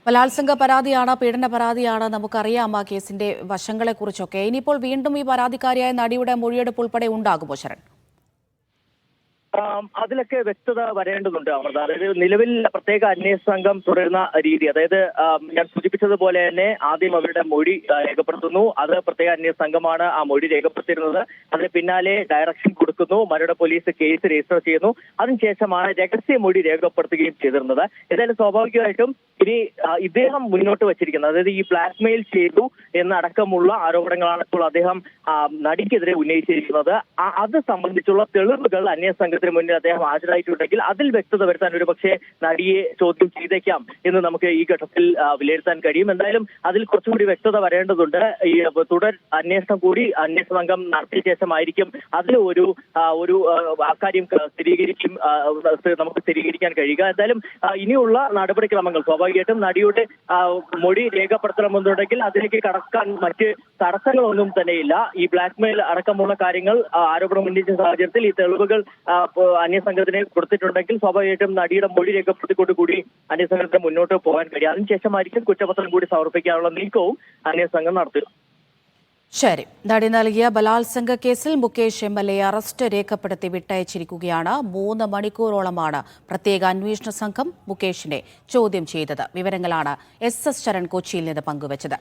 ബലാത്സംഗ പരാതിയാണ്, പീഡന പരാതിയാണ്. നമുക്കറിയാം ആ കേസിന്റെ വശങ്ങളെക്കുറിച്ചൊക്കെ. ഇനിയിപ്പോൾ വീണ്ടും ഈ പരാതിക്കാരിയായ നടിയുടെ മൊഴിയെടുപ്പ് ഉൾപ്പെടെ ഉണ്ടാകുമോ ശരൺ? അതിലൊക്കെ വ്യക്തത വരേണ്ടതുണ്ട് അമൃത. അതായത് നിലവിൽ പ്രത്യേക അന്വേഷണ സംഘം തുടരുന്ന രീതി, അതായത് ഞാൻ സൂചിപ്പിച്ചതുപോലെ തന്നെ ആദ്യം അവരുടെ മൊഴി രേഖപ്പെടുത്തുന്നു. അത് പ്രത്യേക അന്വേഷണ സംഘമാണ് ആ മൊഴി രേഖപ്പെടുത്തിയിരുന്നത്. അതിന് പിന്നാലെ ഡയറക്ഷൻ കൊടുക്കുന്നു, മരട് പോലീസ് കേസ് രജിസ്റ്റർ ചെയ്യുന്നു. അതിനുശേഷമാണ് രഹസ്യ മൊഴി രേഖപ്പെടുത്തുകയും ചെയ്തിരുന്നത്. ഏതായാലും സ്വാഭാവികമായിട്ടും ഇനി ഇദ്ദേഹം മുന്നോട്ട് വച്ചിരിക്കുന്നത്, അതായത് ഈ ബ്ലാക്ക്മെയിൽ ചെയ്തു എന്നടക്കമുള്ള ആരോപണങ്ങളാണ് ഇപ്പോൾ അദ്ദേഹം നടിക്കെതിരെ ഉന്നയിച്ചിരിക്കുന്നത്. അത് സംബന്ധിച്ചുള്ള തെളിവുകൾ അന്വേഷണ സംഘത്തിന് മുന്നിൽ അദ്ദേഹം ഹാജരായിട്ടുണ്ടെങ്കിൽ അതിൽ വ്യക്തത വരുത്താൻ ഒരു പക്ഷേ നടിയെ ചോദ്യം ചെയ്തേക്കാം എന്ന് നമുക്ക് ഈ ഘട്ടത്തിൽ വിലയിരുത്താൻ കഴിയും. എന്തായാലും അതിൽ കുറച്ചുകൂടി വ്യക്തത വരേണ്ടതുണ്ട്. ഈ തുടർ അന്വേഷണം കൂടി അന്വേഷണ സംഘം നടത്തിയ ശേഷമായിരിക്കും അതിൽ ഒരു അക്കാര്യം നമുക്ക് സ്ഥിരീകരിക്കാൻ കഴിയുക. എന്തായാലും ഇനിയുള്ള നടപടിക്രമങ്ങൾ സ്വാഭാവികമായിട്ടും നടിയുടെ മൊഴി രേഖപ്പെടുത്തണമെന്നുണ്ടെങ്കിൽ അതിലേക്ക് കടക്കാൻ മറ്റ് തടസ്സങ്ങളൊന്നും തന്നെയില്ല. ഈ ബ്ലാക്ക്മെയിൽ അടക്കമുള്ള കാര്യങ്ങൾ ആരോപണം ഉന്നയിച്ച സാഹചര്യത്തിൽ ഈ തെളിവുകൾ അന്വേഷണത്തിന് കൊടുത്തിട്ടുണ്ടെങ്കിൽ സ്വാഭാവികമായിട്ടും നടിയുടെ മൊഴി രേഖപ്പെടുത്തിക്കൊണ്ടുകൂടി അന്വേഷണത്തിന് മുന്നോട്ട് പോകാൻ കഴിയും. അതിനുശേഷമായിരിക്കും കുറ്റപത്രം കൂടി സമർപ്പിക്കാനുള്ള നീക്കവും അന്വേഷണ സംഘം നടത്തുക. ശരി. നടി നൽകിയ ബലാത്സംഗ കേസിൽ മുകേഷ് MLA അറസ്റ്റ് രേഖപ്പെടുത്തി വിട്ടയച്ചിരിക്കുകയാണ്. 3 മണിക്കൂറോളമാണ് പ്രത്യേക അന്വേഷണ സംഘം മുകേഷിനെ ചോദ്യം ചെയ്തത്. വിവരങ്ങളാണ് SS ശരൺ കൊച്ചിയിൽ നിന്ന് പങ്കുവച്ചത്.